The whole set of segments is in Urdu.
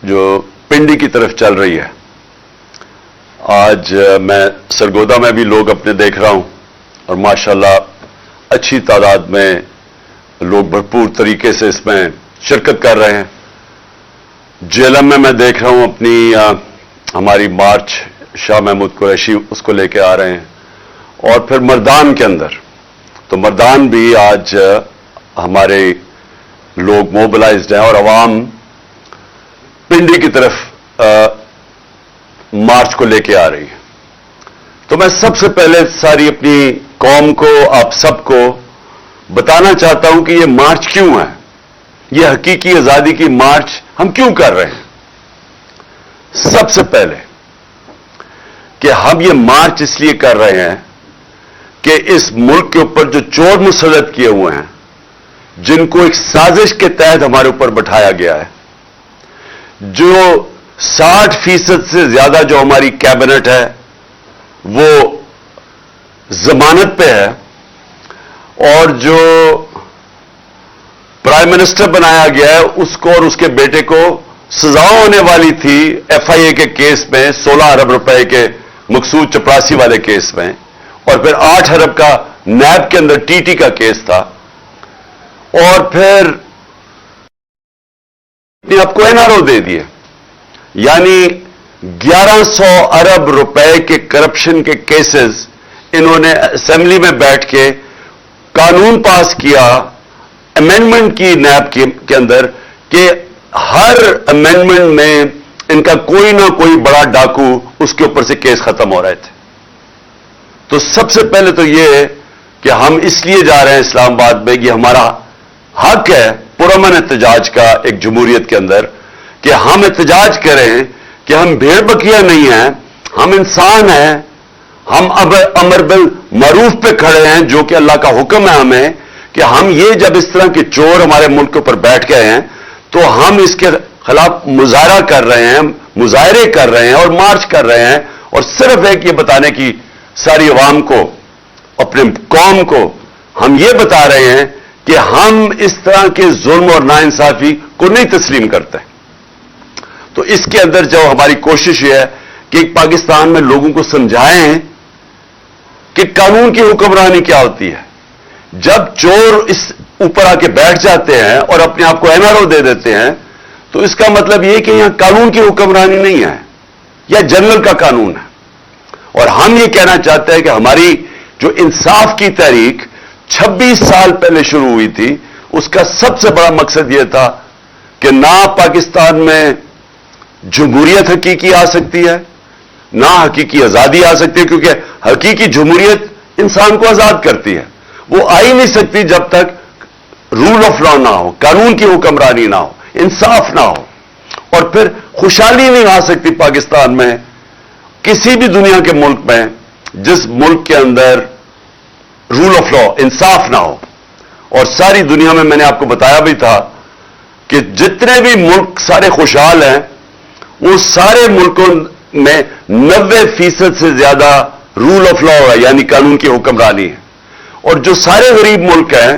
جو پنڈی کی طرف چل رہی ہے. آج میں سرگودا میں بھی لوگ اپنے دیکھ رہا ہوں اور ماشاءاللہ اچھی تعداد میں لوگ بھرپور طریقے سے اس میں شرکت کر رہے ہیں. جیلم میں دیکھ رہا ہوں اپنی ہماری مارچ شاہ محمود قریشی اس کو لے کے آ رہے ہیں. اور پھر مردان کے اندر تو مردان بھی آج ہمارے لوگ موبلائزڈ ہیں اور عوام پنڈی کی طرف مارچ کو لے کے آ رہی ہے. تو میں سب سے پہلے ساری اپنی قوم کو آپ سب کو بتانا چاہتا ہوں کہ یہ مارچ کیوں ہے, یہ حقیقی آزادی کی مارچ ہم کیوں کر رہے ہیں. سب سے پہلے کہ ہم یہ مارچ اس لیے کر رہے ہیں کہ اس ملک کے اوپر جو چور مسلط کیے ہوئے ہیں, جن کو ایک سازش کے تحت ہمارے اوپر بٹھایا گیا ہے, جو 60% سے زیادہ جو ہماری کیبنٹ ہے وہ ضمانت پہ ہے, اور جو پرائم منسٹر بنایا گیا ہے اس کو اور اس کے بیٹے کو سزا ہونے والی تھی ایف آئی اے کے کیس میں 16 ارب روپے کے مقصود چپراسی والے کیس میں, اور پھر 8 ارب کا نیب کے اندر ٹی ٹی کا کیس تھا, اور پھر آپ کو این آر او دے دیے. یعنی 1100 ارب روپے کے کرپشن کے کیسز انہوں نے اسمبلی میں بیٹھ کے قانون پاس کیا امینڈمنٹ کی نیب کے اندر کہ ہر امینڈمنٹ میں ان کا کوئی نہ کوئی بڑا ڈاکو اس کے اوپر سے کیس ختم ہو رہے تھے. تو سب سے پہلے تو یہ ہے کہ ہم اس لیے جا رہے ہیں اسلام آباد میں, یہ ہمارا حق ہے پرامن احتجاج کا ایک جمہوریت کے اندر, کہ ہم احتجاج کریں کہ ہم بھیڑ بکریاں نہیں ہیں, ہم انسان ہیں, ہم اب امر بالمعروف پہ کھڑے ہیں جو کہ اللہ کا حکم ہے ہمیں, کہ ہم یہ جب اس طرح کے چور ہمارے ملک کے اوپر بیٹھ گئے ہیں تو ہم اس کے خلاف مظاہرہ کر رہے ہیں, مظاہرے کر رہے ہیں اور مارچ کر رہے ہیں. اور صرف ایک یہ بتانے کی ساری عوام کو, اپنے قوم کو ہم یہ بتا رہے ہیں کہ ہم اس طرح کے ظلم اور ناانصافی کو نہیں تسلیم کرتے. تو اس کے اندر جو ہماری کوشش یہ ہے کہ پاکستان میں لوگوں کو سمجھائیں کہ قانون کی حکمرانی کیا ہوتی ہے. جب چور اس اوپر آ کے بیٹھ جاتے ہیں اور اپنے آپ کو این آر او دے دیتے ہیں تو اس کا مطلب یہ کہ یہاں قانون کی حکمرانی نہیں ہے, یا جنرل کا قانون ہے. اور ہم یہ کہنا چاہتے ہیں کہ ہماری جو انصاف کی تحریک 26 سال پہلے شروع ہوئی تھی, اس کا سب سے بڑا مقصد یہ تھا کہ نہ پاکستان میں جمہوریت حقیقی آ سکتی ہے, نہ حقیقی آزادی آ سکتی ہے, کیونکہ حقیقی جمہوریت انسان کو آزاد کرتی ہے. وہ آ ہی نہیں سکتی جب تک رول آف لا نہ ہو, قانون کی حکمرانی نہ ہو, انصاف نہ ہو. اور پھر خوشحالی نہیں آ سکتی پاکستان میں, کسی بھی دنیا کے ملک میں جس ملک کے اندر رول آف لا, انصاف نہ ہو. اور ساری دنیا میں نے آپ کو بتایا بھی تھا کہ جتنے بھی ملک سارے خوشحال ہیں, وہ سارے ملکوں میں 90% سے زیادہ رول آف لا ہے, یعنی قانون کی حکمرانی ہے. اور جو سارے غریب ملک ہیں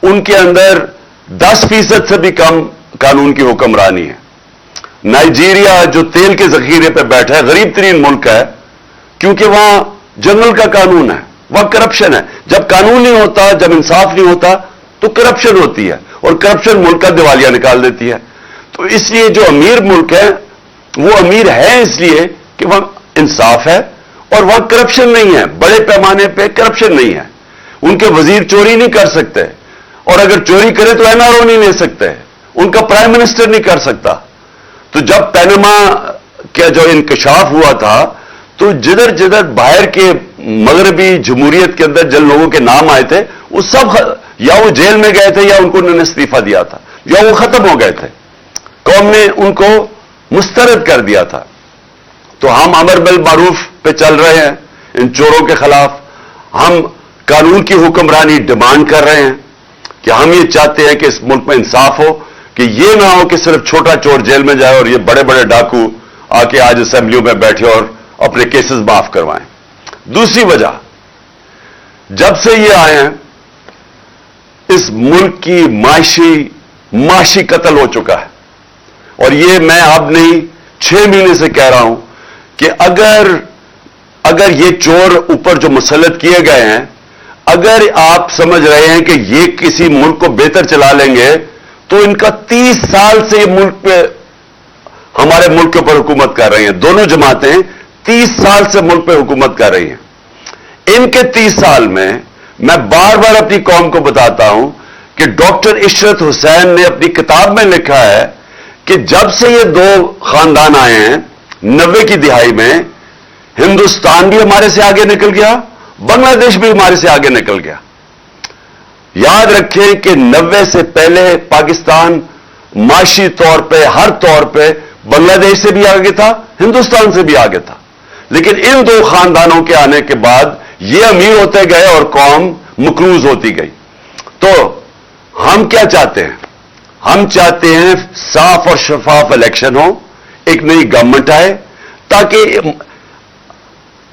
ان کے اندر 10% سے بھی کم قانون کی حکمرانی ہے. نائجیریا جو تیل کے ذخیرے پہ بیٹھا ہے, غریب ترین ملک ہے, کیونکہ وہاں جنرل کا قانون ہے, وہاں کرپشن ہے. جب قانون نہیں ہوتا, جب انصاف نہیں ہوتا تو کرپشن ہوتی ہے, اور کرپشن ملک کا دیوالیہ نکال دیتی ہے. تو اس لیے جو امیر ملک ہے وہ امیر ہے اس لیے کہ وہاں انصاف ہے اور وہاں کرپشن نہیں ہے, بڑے پیمانے پہ کرپشن نہیں ہے. ان کے وزیر چوری نہیں کر سکتے, اور اگر چوری کرے تو این آر او نہیں لے سکتے, ان کا پرائم منسٹر نہیں کر سکتا. تو جب پینما کا جو انکشاف ہوا تھا تو جدھر جدھر باہر کے مغربی جمہوریت کے اندر جن لوگوں کے نام آئے تھے وہ سب یا وہ جیل میں گئے تھے, یا ان کو انہوں نے استعفیٰ دیا تھا, یا وہ ختم ہو گئے تھے, قوم نے ان کو مسترد کر دیا تھا. تو ہم امر بالمعروف پہ چل رہے ہیں ان چوروں کے خلاف. ہم قانون کی حکمرانی ڈیمانڈ کر رہے ہیں کہ ہم یہ چاہتے ہیں کہ اس ملک میں انصاف ہو, کہ یہ نہ ہو کہ صرف چھوٹا چور جیل میں جائے اور یہ بڑے بڑے ڈاکو آ کے آج اسمبلیوں میں بیٹھے اور اپنے کیسز معاف کروائیں. دوسری وجہ, جب سے یہ آئے ہیں اس ملک کی معاشی قتل ہو چکا ہے, اور یہ میں اب نہیں 6 مہینے سے کہہ رہا ہوں کہ اگر یہ چور اوپر جو مسلط کیے گئے ہیں، اگر آپ سمجھ رہے ہیں کہ یہ کسی ملک کو بہتر چلا لیں گے، تو ان کا 30 سال سے یہ ملک پہ ہمارے ملک کے اوپر حکومت کر رہی ہیں. دونوں جماعتیں 30 سال سے ملک پہ حکومت کر رہی ہیں. ان کے 30 سال میں میں بار بار اپنی قوم کو بتاتا ہوں کہ ڈاکٹر عشرت حسین نے اپنی کتاب میں لکھا ہے کہ جب سے یہ دو خاندان آئے ہیں 90 کی دہائی میں، ہندوستان بھی ہمارے سے آگے نکل گیا، بنگلہ دیش بھی ہمارے سے آگے نکل گیا. یاد رکھیں کہ 90 سے پہلے پاکستان معاشی طور پہ، ہر طور پہ بنگلہ دیش سے بھی آگے تھا، ہندوستان سے بھی آگے تھا. لیکن ان دو خاندانوں کے آنے کے بعد یہ امیر ہوتے گئے اور قوم مقروض ہوتی گئی. تو ہم کیا چاہتے ہیں؟ ہم چاہتے ہیں صاف اور شفاف الیکشن ہو، ایک نئی گورنمنٹ آئے، تاکہ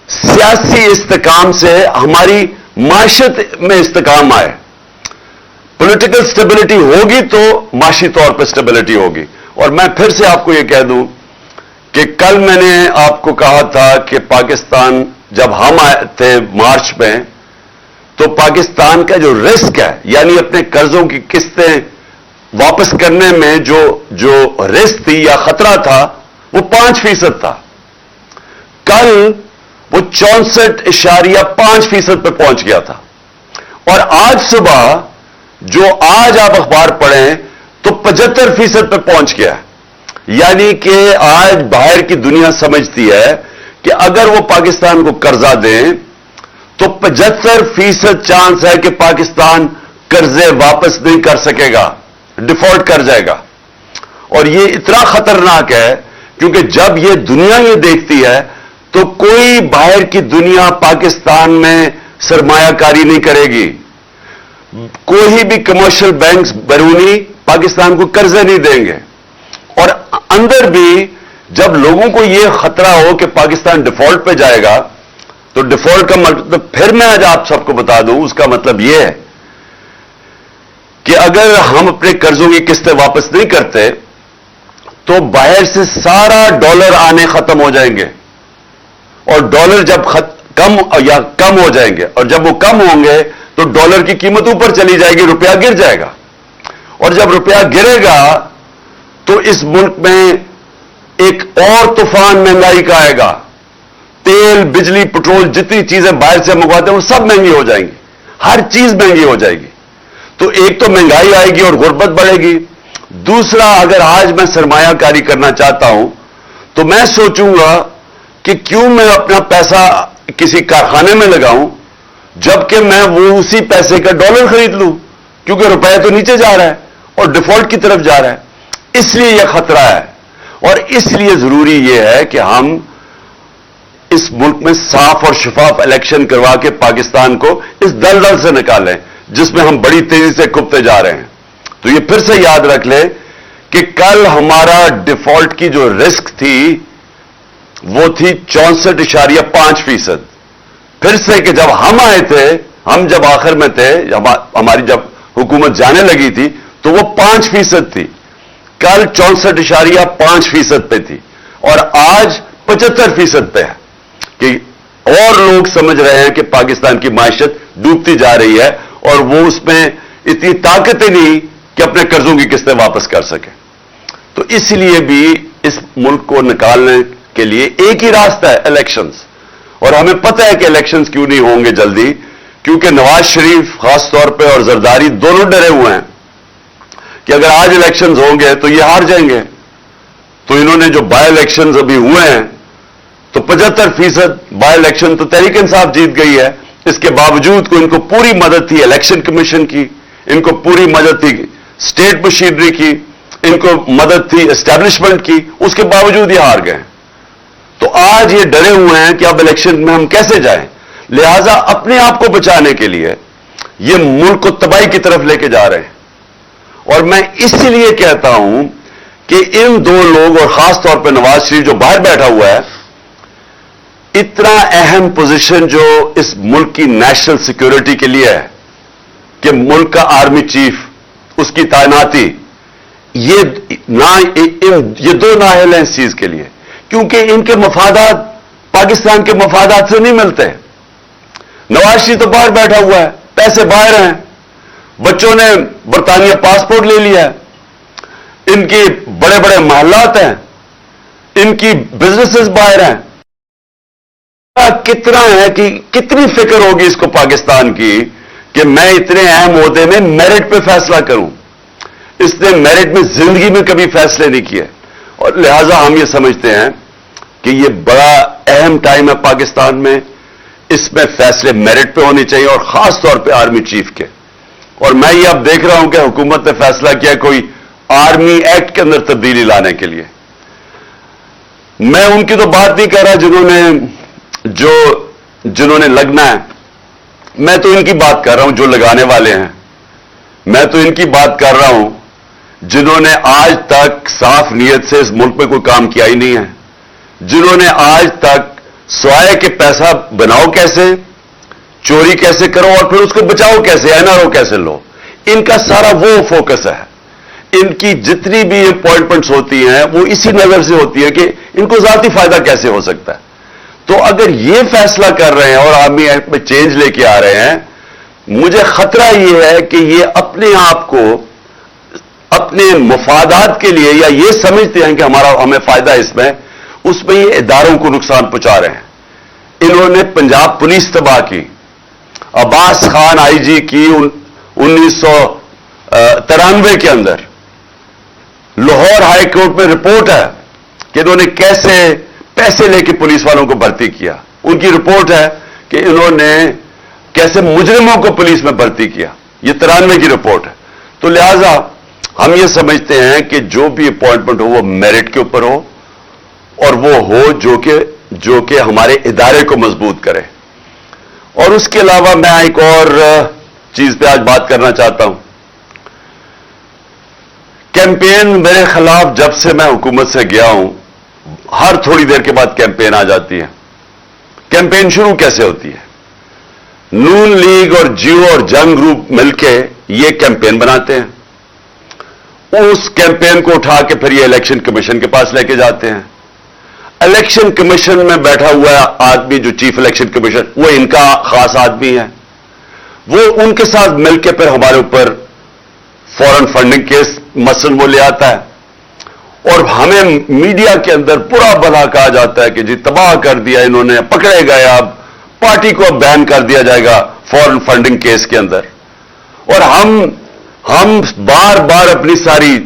سیاسی استحکام سے ہماری معیشت میں استحکام آئے. پولیٹیکل سٹیبلٹی ہوگی تو معاشی طور پہ سٹیبلٹی ہوگی. اور میں پھر سے آپ کو یہ کہہ دوں کہ کل میں نے آپ کو کہا تھا کہ پاکستان جب ہم آئے تھے مارچ میں، تو پاکستان کا جو رسک ہے، یعنی اپنے قرضوں کی قسطیں واپس کرنے میں جو رسک تھی یا خطرہ تھا، وہ 5% تھا. کل وہ 64.5% پہ پہنچ گیا تھا. اور آج صبح جو آج آپ اخبار پڑھیں تو 75% پہ پہنچ گیا. یعنی کہ آج باہر کی دنیا سمجھتی ہے کہ اگر وہ پاکستان کو قرضہ دیں تو 75% چانس ہے کہ پاکستان قرضے واپس نہیں کر سکے گا، ڈیفالٹ کر جائے گا. اور یہ اتنا خطرناک ہے کیونکہ جب یہ دنیا یہ دیکھتی ہے تو کوئی باہر کی دنیا پاکستان میں سرمایہ کاری نہیں کرے گی. کوئی بھی کمرشل بینکس بیرونی پاکستان کو قرضے نہیں دیں گے. اور اندر بھی جب لوگوں کو یہ خطرہ ہو کہ پاکستان ڈیفالٹ پہ جائے گا، تو ڈیفالٹ کا مطلب پھر میں آج آپ سب کو بتا دوں، اس کا مطلب یہ ہے کہ اگر ہم اپنے قرضوں کی قسطیں واپس نہیں کرتے تو باہر سے سارا ڈالر آنے ختم ہو جائیں گے. اور ڈالر جب کم ہو جائیں گے، اور جب وہ کم ہوں گے تو ڈالر کی قیمت اوپر چلی جائے گی، روپیہ گر جائے گا. اور جب روپیہ گرے گا تو اس ملک میں ایک اور طوفان مہنگائی کا آئے گا. تیل، بجلی، پٹرول، جتنی چیزیں باہر سے منگواتے ہیں وہ سب مہنگی ہو جائیں گی، ہر چیز مہنگی ہو جائے گی. تو ایک تو مہنگائی آئے گی اور غربت بڑھے گی. دوسرا، اگر آج میں سرمایہ کاری کرنا چاہتا ہوں تو میں سوچوں گا کہ کیوں میں اپنا پیسہ کسی کارخانے میں لگاؤں جبکہ میں وہ اسی پیسے کا ڈالر خرید لوں، کیونکہ روپیہ تو نیچے جا رہا ہے اور ڈیفالٹ کی طرف جا رہا ہے. اس لیے یہ خطرہ ہے. اور اس لیے ضروری یہ ہے کہ ہم اس ملک میں صاف اور شفاف الیکشن کروا کے پاکستان کو اس دلدل سے نکالیں جس میں ہم بڑی تیزی سے کھپتے جا رہے ہیں. تو یہ پھر سے یاد رکھ لیں کہ کل ہمارا ڈیفالٹ کی جو رسک تھی وہ تھی 64.5%. پھر سے کہ جب ہم آئے تھے، ہم جب آخر میں تھے، ہماری جب حکومت جانے لگی تھی تو وہ 5% تھی. کل 64.5% پہ تھی اور آج 75% پہ ہے. کہ اور لوگ سمجھ رہے ہیں کہ پاکستان کی معیشت ڈوبتی جا رہی ہے اور وہ اس میں اتنی طاقت نہیں کہ اپنے قرضوں کی قسطیں واپس کر سکے. تو اس لیے بھی اس ملک کو نکالنے کے لیے ایک ہی راستہ ہے، الیکشنز. اور ہمیں پتہ ہے کہ الیکشنز کیوں نہیں ہوں گے جلدی، کیونکہ نواز شریف خاص طور پہ اور زرداری دونوں ڈرے ہوئے ہیں کہ اگر آج الیکشنز ہوں گے تو یہ ہار جائیں گے. تو انہوں نے جو بائی الیکشنز ابھی ہوئے ہیں تو 75% بائی الیکشن تو تحریک انصاف جیت گئی ہے. اس کے باوجود کو ان کو پوری مدد تھی الیکشن کمیشن کی، ان کو پوری مدد تھی اسٹیٹ مشینری کی، ان کو مدد تھی اسٹیبلشمنٹ کی، اس کے باوجود یہ ہار گئے. تو آج یہ ڈرے ہوئے ہیں کہ اب الیکشن میں ہم کیسے جائیں. لہذا اپنے آپ کو بچانے کے لیے یہ ملک کو تباہی کی طرف لے کے جا رہے ہیں. اور میں اس لیے کہتا ہوں کہ ان دو لوگ اور خاص طور پہ نواز شریف جو باہر بیٹھا ہوا ہے، اتنا اہم پوزیشن جو اس ملک کی نیشنل سیکیورٹی کے لیے ہے کہ ملک کا آرمی چیف، اس کی تعیناتی، یہ دو نااہل ہیں اس چیز کے لیے، کیونکہ ان کے مفادات پاکستان کے مفادات سے نہیں ملتے۔ نواز شریف تو باہر بیٹھا ہوا ہے، پیسے باہر ہیں، بچوں نے برطانیہ پاسپورٹ لے لیا ہے، ان کی بڑے بڑے محلات ہیں، ان کی بزنسز باہر ہیں۔ کتنا ہے کہ کتنی فکر ہوگی اس کو پاکستان کی کہ میں اتنے اہم عہدے میں میرٹ پہ فیصلہ کروں۔ اس نے میرٹ میں زندگی میں کبھی فیصلے نہیں کیے، اور لہذا ہم یہ سمجھتے ہیں کہ یہ بڑا اہم ٹائم ہے پاکستان میں، اس میں فیصلے میرٹ پہ ہونے چاہیے، اور خاص طور پہ آرمی چیف کے۔ اور میں یہ اب دیکھ رہا ہوں کہ حکومت نے فیصلہ کیا کوئی آرمی ایکٹ کے اندر تبدیلی لانے کے لیے۔ میں ان کی تو بات نہیں کر رہا جنہوں نے لگنا ہے، میں تو ان کی بات کر رہا ہوں جو لگانے والے ہیں۔ میں تو ان کی بات کر رہا ہوں جنہوں نے آج تک صاف نیت سے اس ملک میں کوئی کام کیا ہی نہیں ہے، جنہوں نے آج تک سوائے کہ پیسہ بناؤ کیسے، چوری کیسے کرو اور پھر اس کو بچاؤ کیسے، NRO کیسے لو، ان کا سارا وہ فوکس ہے۔ ان کی جتنی بھی اپوائنٹمنٹس ہوتی ہیں وہ اسی نظر سے ہوتی ہے کہ ان کو ذاتی فائدہ کیسے ہو سکتا ہے۔ تو اگر یہ فیصلہ کر رہے ہیں اور آرمی ایکٹ میں چینج لے کے آ رہے ہیں، مجھے خطرہ یہ ہے کہ یہ اپنے آپ کو اپنے مفادات کے لیے، یا یہ سمجھتے ہیں کہ ہمیں فائدہ اس میں یہ اداروں کو نقصان پہنچا رہے ہیں۔ انہوں نے پنجاب پولیس تباہ کی، عباس خان IG کی 1993 کے اندر لاہور ہائی کورٹ میں رپورٹ ہے کہ انہوں نے کیسے پیسے لے کے پولیس والوں کو بھرتی کیا۔ ان کی رپورٹ ہے کہ انہوں نے کیسے مجرموں کو پولیس میں بھرتی کیا، یہ 93 کی رپورٹ ہے۔ تو لہذا ہم یہ سمجھتے ہیں کہ جو بھی اپوائنٹمنٹ ہو وہ میرٹ کے اوپر ہو، اور وہ ہو جو کہ ہمارے ادارے کو مضبوط کرے۔ اور اس کے علاوہ میں ایک اور چیز پہ آج بات کرنا چاہتا ہوں۔ کیمپین میرے خلاف جب سے میں حکومت سے گیا ہوں، ہر تھوڑی دیر کے بعد کیمپین آ جاتی ہے۔ کیمپین شروع کیسے ہوتی ہے؟ نون لیگ اور جیو اور جنگ گروپ مل کے یہ کیمپین بناتے ہیں، اس کیمپین کو اٹھا کے پھر یہ الیکشن کمیشن کے پاس لے کے جاتے ہیں۔ الیکشن کمیشن میں بیٹھا ہوا آدمی جو چیف الیکشن کمیشن، وہ ان کا خاص آدمی ہے، وہ ان کے ساتھ مل کے پھر ہمارے اوپر فورن فنڈنگ کیس مثلاً وہ لے آتا ہے، اور ہمیں میڈیا کے اندر برا بھلا کہا جاتا ہے کہ جی تباہ کر دیا انہوں نے، پکڑے گئے، اب پارٹی کو بین کر دیا جائے گا فورن فنڈنگ کیس کے اندر۔ اور ہم بار بار اپنی ساری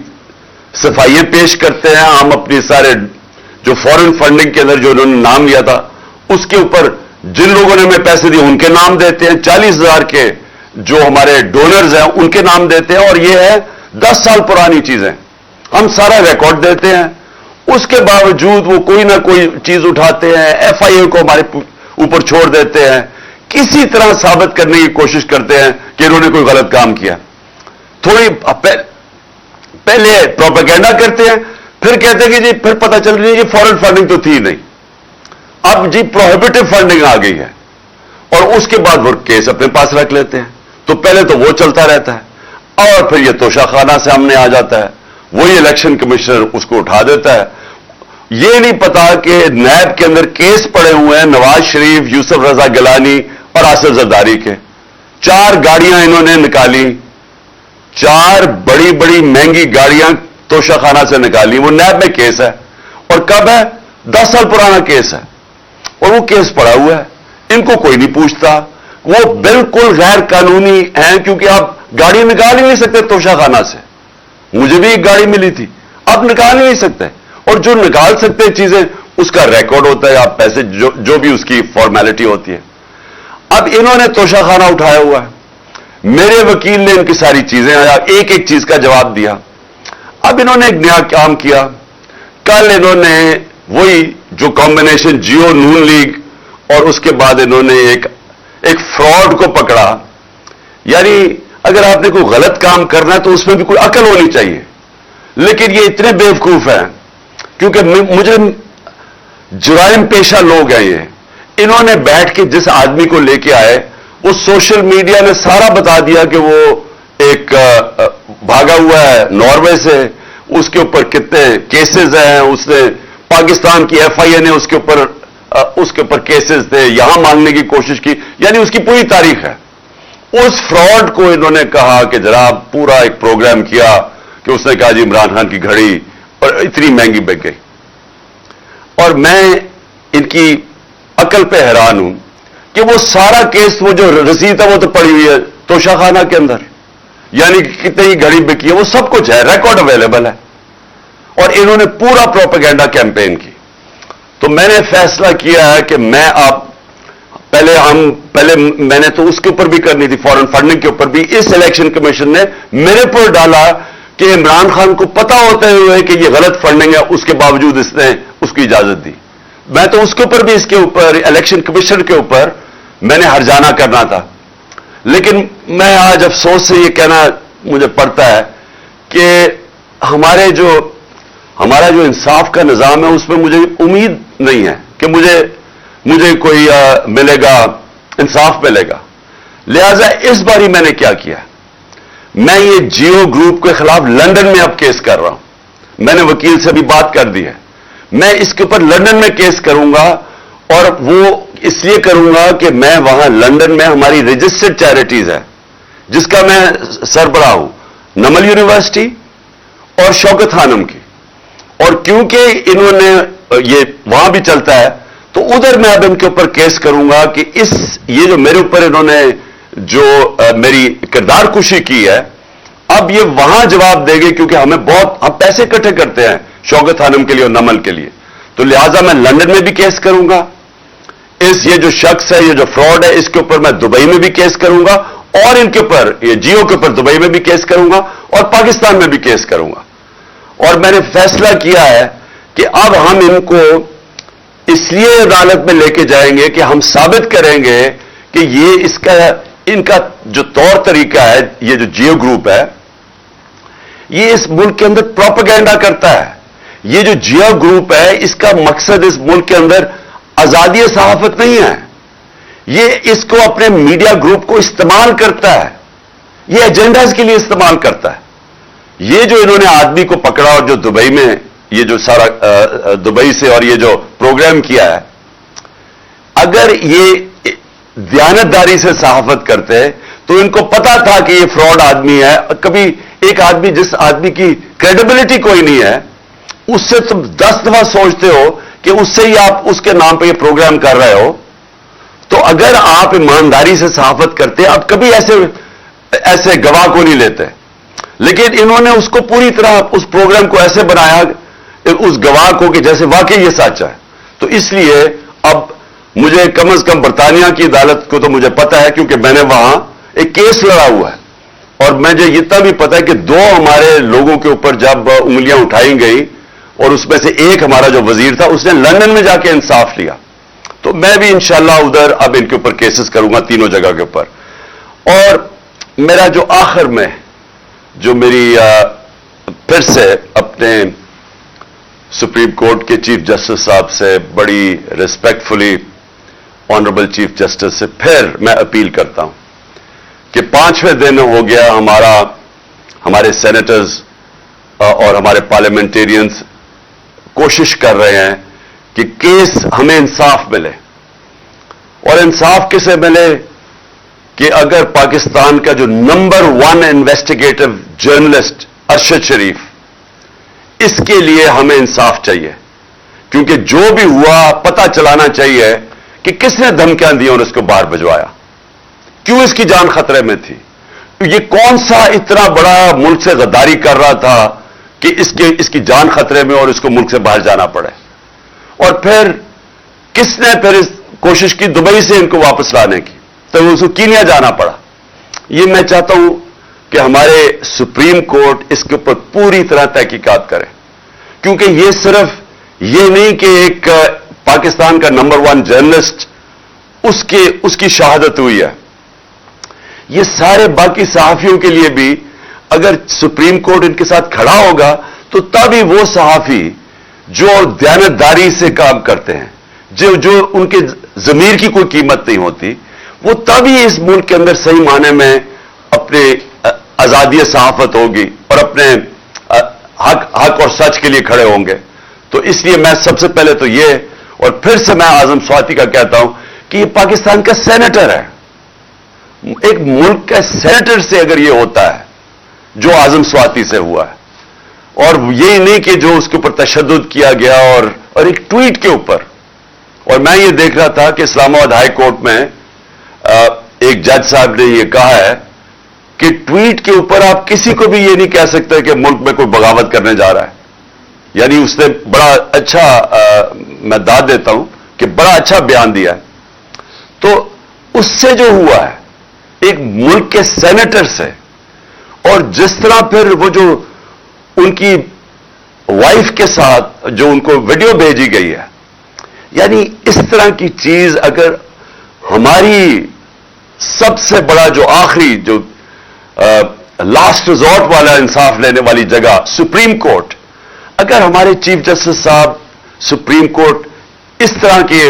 صفائیاں پیش کرتے ہیں، ہم اپنی سارے جو فورن فنڈنگ کے اندر جو انہوں نے نام لیا تھا اس کے اوپر جن لوگوں نے ہمیں پیسے دیے ان کے نام دیتے ہیں، 40,000 کے جو ہمارے ڈونرز ہیں ان کے نام دیتے ہیں، اور یہ ہے 10 سال پرانی چیزیں، ہم سارا ریکارڈ دیتے ہیں۔ اس کے باوجود وہ کوئی نہ کوئی چیز اٹھاتے ہیں، FIA کو ہمارے اوپر چھوڑ دیتے ہیں، کسی طرح ثابت کرنے کی کوشش کرتے ہیں کہ انہوں نے کوئی غلط کام کیا۔ تھوڑی پہلے پروپیگنڈا کرتے ہیں، پھر کہتے ہیں کہ جی پھر پتہ چل رہی ہے کہ فورن فنڈنگ تو تھی نہیں، اب جی پروہیبٹو فنڈنگ آ گئی ہے، اور اس کے بعد وہ کیس اپنے پاس رکھ لیتے ہیں۔ تو پہلے تو وہ چلتا رہتا ہے، اور پھر یہ توشہ خانہ سامنے آ جاتا ہے، وہی الیکشن کمشنر اس کو اٹھا دیتا ہے۔ یہ نہیں پتا کہ نیب کے اندر کیس پڑے ہوئے ہیں نواز شریف، یوسف رضا گیلانی اور آصف زرداری کے۔ 4 گاڑیاں انہوں نے نکالی، 4 بڑی بڑی مہنگی گاڑیاں توشہ خانہ سے نکالی، وہ نیب میں کیس ہے، اور کب ہے؟ 10 سال پرانا کیس ہے، اور وہ کیس پڑا ہوا ہے، ان کو کوئی نہیں پوچھتا، وہ بالکل غیر قانونی ہیں، کیونکہ آپ گاڑی نکال ہی نہیں سکتے توشہ خانہ سے۔ مجھے بھی ایک گاڑی ملی تھی، آپ نکال ہی نہیں سکتے، اور جو نکال سکتے چیزیں اس کا ریکارڈ ہوتا ہے، آپ پیسے جو بھی اس کی فارمیلٹی ہوتی ہے۔ اب انہوں نے توشہ خانہ اٹھایا ہوا ہے، میرے وکیل نے ان کی ساری چیزیں ایک ایک چیز کا جواب دیا۔ اب انہوں نے ایک نیا کام کیا، کل انہوں نے وہی جو کمبینیشن جیو نون لیگ اور اس کے بعد انہوں نے ایک فراڈ کو پکڑا۔ یعنی اگر آپ نے کوئی غلط کام کرنا ہے تو اس میں بھی کوئی عقل ہونی چاہیے، لیکن یہ اتنے بیوقوف ہیں، کیونکہ مجھے جرائم پیشہ لوگ ہیں یہ، انہوں نے بیٹھ کے جس آدمی کو لے کے آئے، وہ سوشل میڈیا نے سارا بتا دیا کہ وہ ایک بھاگا ہوا ہے ناروے سے، اس کے اوپر کتنے کیسز ہیں, اس نے پاکستان کی FIA نے اس کے اوپر کیسز تھے, یہاں مانگنے کی کوشش کی, یعنی اس کی پوری تاریخ ہے. اس فراڈ کو انہوں نے کہا کہ جناب پورا ایک پروگرام کیا کہ اس نے کہا جی عمران خان کی گھڑی اور اتنی مہنگی بک گئی. اور میں ان کی عقل پہ حیران ہوں کہ وہ سارا کیس, وہ جو رسید ہے وہ تو پڑی ہوئی ہے توشہ خانہ کے اندر, یعنی کتنی گھڑی بکی ہے وہ سب کچھ ہے, ریکارڈ اویلیبل ہے. اور انہوں نے پورا پروپیگنڈا کیمپین کی. تو میں نے فیصلہ کیا ہے کہ میں پہلے میں نے تو اس کے اوپر بھی کرنی تھی, فورن فنڈنگ کے اوپر بھی. اس الیکشن کمیشن نے میرے پر ڈالا کہ عمران خان کو پتا ہوتے ہوئے کہ یہ غلط فنڈنگ ہے, اس کے باوجود اس نے اس کو اجازت دی. میں تو اس کے اوپر بھی, اس کے اوپر الیکشن کمیشن کے اوپر میں نے ہرجانہ کرنا تھا. لیکن میں آج افسوس سے یہ کہنا مجھے پڑتا ہے کہ ہمارا جو انصاف کا نظام ہے اس میں مجھے امید نہیں ہے کہ مجھے کوئی ملے گا, انصاف ملے گا. لہذا اس باری میں نے کیا کیا, میں یہ جیو گروپ کے خلاف لندن میں اب کیس کر رہا ہوں. میں نے وکیل سے بھی بات کر دی ہے. میں اس کے اوپر لندن میں کیس کروں گا, اور وہ اس لیے کروں گا کہ میں وہاں لندن میں ہماری رجسٹرڈ چیریٹیز ہے جس کا میں سربراہ ہوں, نمل یونیورسٹی اور شوکت خانم کی. اور کیونکہ انہوں نے یہ وہاں بھی چلتا ہے تو ادھر میں اب ان کے اوپر کیس کروں گا کہ یہ جو میرے اوپر انہوں نے جو میری کردار کشی کی ہے, اب یہ وہاں جواب دے گے, کیونکہ ہم پیسے اکٹھے کرتے ہیں شوکت خانم کے لیے اور نمل کے لیے. تو لہذا میں لندن میں بھی کیس کروں گا. یہ جو شخص ہے, یہ جو فراڈ ہے, اس کے اوپر میں دبئی میں بھی کیس کروں گا, اور ان کے اوپر یہ جیو کے اوپر دبئی میں بھی کیس کروں گا, اور پاکستان میں بھی کیس کروں گا. اور میں نے فیصلہ کیا ہے کہ اب ہم ان کو اس لیے عدالت میں لے کے جائیں گے کہ ہم ثابت کریں گے کہ ان کا جو طور طریقہ ہے, یہ جو جیو گروپ ہے, یہ اس ملک کے اندر پروپیگنڈا کرتا ہے. یہ جو جیو گروپ ہے اس کا مقصد اس ملک کے اندر آزادی صحافت نہیں ہے. یہ اس کو اپنے میڈیا گروپ کو استعمال کرتا ہے, یہ ایجنڈاز کے لیے استعمال کرتا ہے. یہ جو انہوں نے آدمی کو پکڑا اور جو دبئی میں یہ جو سارا دبئی سے اور یہ جو پروگرام کیا ہے, اگر یہ دیانتداری سے صحافت کرتے تو ان کو پتا تھا کہ یہ فراڈ آدمی ہے. کبھی ایک آدمی, جس آدمی کی کریڈیبلٹی کوئی نہیں ہے, اس سے تم 10 دفعہ سوچتے ہو کہ اس سے ہی آپ اس کے نام پہ یہ پروگرام کر رہے ہو. تو اگر آپ ایمانداری سے صحافت کرتے, اب کبھی ایسے گواہ کو نہیں لیتے. لیکن انہوں نے اس کو پوری طرح اس پروگرام کو ایسے بنایا اس گواہ کو کہ جیسے واقعی یہ سچ ہے. تو اس لیے اب مجھے کم از کم برطانیہ کی عدالت کو تو مجھے پتا ہے, کیونکہ میں نے وہاں ایک کیس لڑا ہوا ہے. اور مجھے اتنا بھی پتا ہے کہ 2 ہمارے لوگوں کے اوپر جب انگلیاں اٹھائی گئی, اور اس میں سے ایک ہمارا جو وزیر تھا اس نے لندن میں جا کے انصاف لیا. تو میں بھی انشاءاللہ ادھر اب ان کے اوپر کیسز کروں گا, تینوں جگہ کے اوپر. اور میرا جو آخر میں جو میری پھر سے اپنے سپریم کورٹ کے چیف جسٹس صاحب سے بڑی ریسپیکٹفلی, آنریبل چیف جسٹس سے پھر میں اپیل کرتا ہوں کہ 5ویں دن ہو گیا ہمارے سینیٹرز اور ہمارے پارلیمنٹیرینز کوشش کر رہے ہیں کہ کیس ہمیں انصاف ملے. اور انصاف کسے ملے کہ اگر پاکستان کا جو نمبر 1 انویسٹیگیٹو جرنلسٹ ارشد شریف, اس کے لیے ہمیں انصاف چاہیے. کیونکہ جو بھی ہوا پتہ چلانا چاہیے کہ کس نے دھمکیاں دی اور اس کو باہر بھجوایا, کیوں اس کی جان خطرے میں تھی, یہ کون سا اتنا بڑا ملک سے غداری کر رہا تھا کہ اس کی جان خطرے میں اور اس کو ملک سے باہر جانا پڑے. اور پھر کس نے پھر اس کوشش کی دبئی سے ان کو واپس لانے کی, تو اس کو کینیا جانا پڑا. یہ میں چاہتا ہوں کہ ہمارے سپریم کورٹ اس کے اوپر پوری طرح تحقیقات کرے, کیونکہ یہ صرف یہ نہیں کہ ایک پاکستان کا نمبر 1 جرنلسٹ اس کی شہادت ہوئی ہے, یہ سارے باقی صحافیوں کے لیے بھی اگر سپریم کورٹ ان کے ساتھ کھڑا ہوگا تو تبھی وہ صحافی جو دیانتداری سے کام کرتے ہیں, جو ان کے ضمیر کی کوئی قیمت نہیں ہوتی, وہ تبھی اس ملک کے اندر صحیح معنی میں اپنے آزادی صحافت ہوگی اور اپنے حق اور سچ کے لیے کھڑے ہوں گے. تو اس لیے میں سب سے پہلے تو یہ، اور پھر سے میں اعظم سواتی کا کہتا ہوں کہ یہ پاکستان کا سینیٹر ہے. ایک ملک کا سینیٹر سے اگر یہ ہوتا ہے جو اعظم سواتی سے ہوا ہے، اور یہ نہیں کہ جو اس کے اوپر تشدد کیا گیا اور ایک ٹویٹ کے اوپر. اور میں یہ دیکھ رہا تھا کہ اسلام آباد ہائی کورٹ میں ایک جج صاحب نے یہ کہا ہے کہ ٹویٹ کے اوپر آپ کسی کو بھی یہ نہیں کہہ سکتے کہ ملک میں کوئی بغاوت کرنے جا رہا ہے. یعنی اس نے بڑا اچھا میں داد دیتا ہوں کہ بڑا اچھا بیان دیا ہے. تو اس سے جو ہوا ہے ایک ملک کے سینیٹر سے، اور جس طرح پھر وہ جو ان کی وائف کے ساتھ جو ان کو ویڈیو بھیجی گئی ہے، یعنی اس طرح کی چیز اگر ہماری سب سے بڑا جو آخری جو لاسٹ ریزورٹ والا انصاف لینے والی جگہ سپریم کورٹ، اگر ہمارے چیف جسٹس صاحب سپریم کورٹ اس طرح کے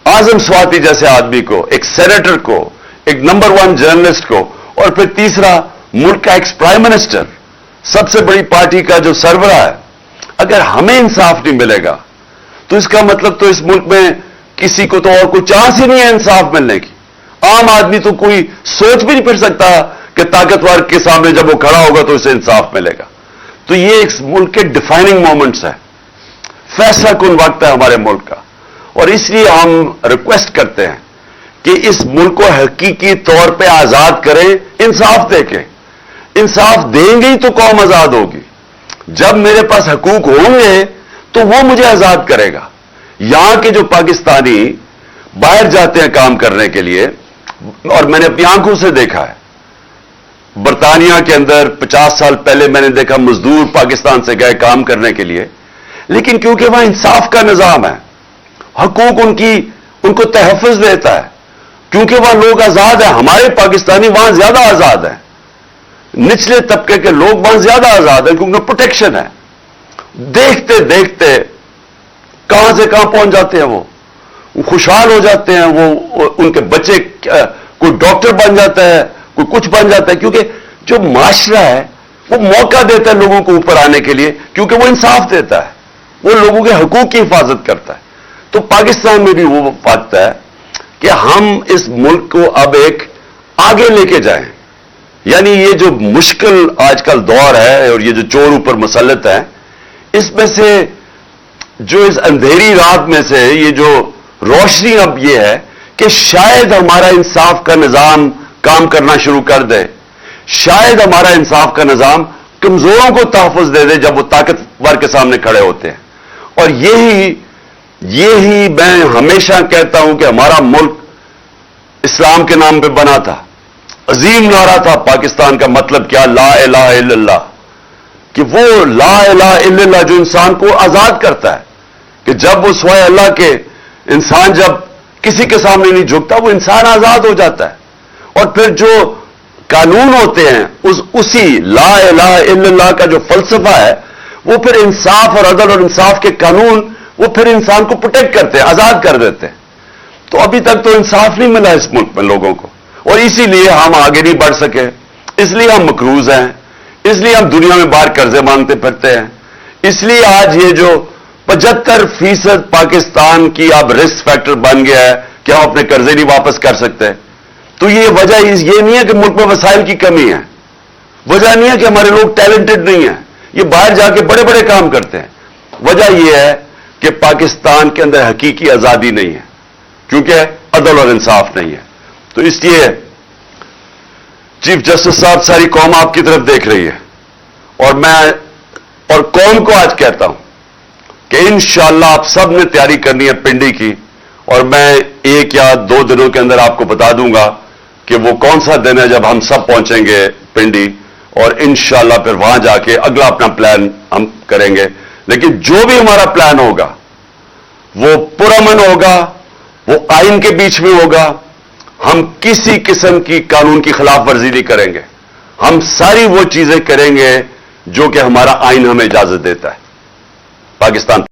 اعظم سواتی جیسے آدمی کو، ایک سینیٹر کو، ایک نمبر 1 جرنلسٹ کو، اور پھر تیسرا ملک کا ایکس پرائم منسٹر، سب سے بڑی پارٹی کا جو سربراہ ہے، اگر ہمیں انصاف نہیں ملے گا تو اس کا مطلب تو اس ملک میں کسی کو تو اور کوئی چانس ہی نہیں ہے انصاف ملنے کی. عام آدمی تو کوئی سوچ بھی نہیں پھر سکتا کہ طاقتور کے سامنے جب وہ کھڑا ہوگا تو اسے انصاف ملے گا. تو یہ ایک ملک کے ڈیفائننگ مومنٹس ہے، فیصلہ کن وقت ہے ہمارے ملک کا. اور اس لیے ہم ریکویسٹ کرتے ہیں کہ اس ملک کو حقیقی طور پہ آزاد کریں، انصاف دے کے. انصاف دیں گے تو قوم آزاد ہوگی. جب میرے پاس حقوق ہوں گے تو وہ مجھے آزاد کرے گا. یہاں کے جو پاکستانی باہر جاتے ہیں کام کرنے کے لیے، اور میں نے اپنی آنکھوں سے دیکھا ہے، برطانیہ کے اندر 50 سال پہلے میں نے دیکھا مزدور پاکستان سے گئے کام کرنے کے لیے، لیکن کیونکہ وہاں انصاف کا نظام ہے، حقوق ان کو تحفظ دیتا ہے، کیونکہ وہاں لوگ آزاد ہیں. ہمارے پاکستانی وہاں زیادہ آزاد ہیں، نچلے طبقے کے لوگ وہاں زیادہ آزاد ہیں کیونکہ پروٹیکشن ہے. دیکھتے دیکھتے کہاں سے کہاں پہنچ جاتے ہیں، وہ خوشحال ہو جاتے ہیں. وہ ان کے بچے کوئی ڈاکٹر بن جاتا ہے، کوئی کچھ بن جاتا ہے، کیونکہ جو معاشرہ ہے وہ موقع دیتا ہے لوگوں کو اوپر آنے کے لیے، کیونکہ وہ انصاف دیتا ہے، وہ لوگوں کے حقوق کی حفاظت کرتا ہے. تو پاکستان میں بھی وہ وقت ہے کہ ہم اس ملک کو اب ایک آگے لے کے جائیں. یعنی یہ جو مشکل آج کل دور ہے اور یہ جو چور اوپر مسلط ہے، اس میں سے جو اس اندھیری رات میں سے یہ جو روشنی اب یہ ہے کہ شاید ہمارا انصاف کا نظام کام کرنا شروع کر دے، شاید ہمارا انصاف کا نظام کمزوروں کو تحفظ دے دے جب وہ طاقتور کے سامنے کھڑے ہوتے ہیں. اور یہی میں ہمیشہ کہتا ہوں کہ ہمارا ملک اسلام کے نام پہ بنا تھا. عظیم نعرہ تھا پاکستان کا مطلب کیا؟ لا الہ الا اللہ. کہ وہ لا الہ الا اللہ جو انسان کو آزاد کرتا ہے، کہ جب وہ سوائے اللہ کے انسان جب کسی کے سامنے نہیں جھکتا وہ انسان آزاد ہو جاتا ہے. اور پھر جو قانون ہوتے ہیں اسی لا الہ الا اللہ کا جو فلسفہ ہے وہ پھر انصاف اور عدل اور انصاف کے قانون وہ پھر انسان کو پروٹیکٹ کرتے ہیں، آزاد کر دیتے ہیں. تو ابھی تک تو انصاف نہیں ملا اس ملک میں لوگوں کو، اور اسی لیے ہم آگے نہیں بڑھ سکے، اس لیے ہم مقروض ہیں، اس لیے ہم دنیا میں باہر قرضے مانگتے پھرتے ہیں. اس لیے آج یہ جو 75% پاکستان کی اب رسک فیکٹر بن گیا ہے کہ ہم اپنے قرضے نہیں واپس کر سکتے. تو یہ وجہ یہ نہیں ہے کہ ملک میں وسائل کی کمی ہے، وجہ نہیں ہے کہ ہمارے لوگ ٹیلنٹڈ نہیں ہیں، یہ باہر جا کے بڑے بڑے کام کرتے ہیں. وجہ یہ ہے کہ پاکستان کے اندر حقیقی آزادی نہیں ہے، کیونکہ عدل اور انصاف نہیں ہے. تو اس لیے چیف جسٹس صاحب ساری قوم آپ کی طرف دیکھ رہی ہے، اور قوم کو آج کہتا ہوں کہ انشاءاللہ آپ سب نے تیاری کرنی ہے پنڈی کی، اور میں 1 یا 2 دنوں کے اندر آپ کو بتا دوں گا کہ وہ کون سا دن ہے جب ہم سب پہنچیں گے پنڈی، اور انشاءاللہ پھر وہاں جا کے اگلا اپنا پلان ہم کریں گے. لیکن جو بھی ہمارا پلان ہوگا وہ پرامن ہوگا، وہ آئین کے بیچ میں ہوگا. ہم کسی قسم کی قانون کی خلاف ورزی نہیں کریں گے، ہم ساری وہ چیزیں کریں گے جو کہ ہمارا آئین ہمیں اجازت دیتا ہے. پاکستان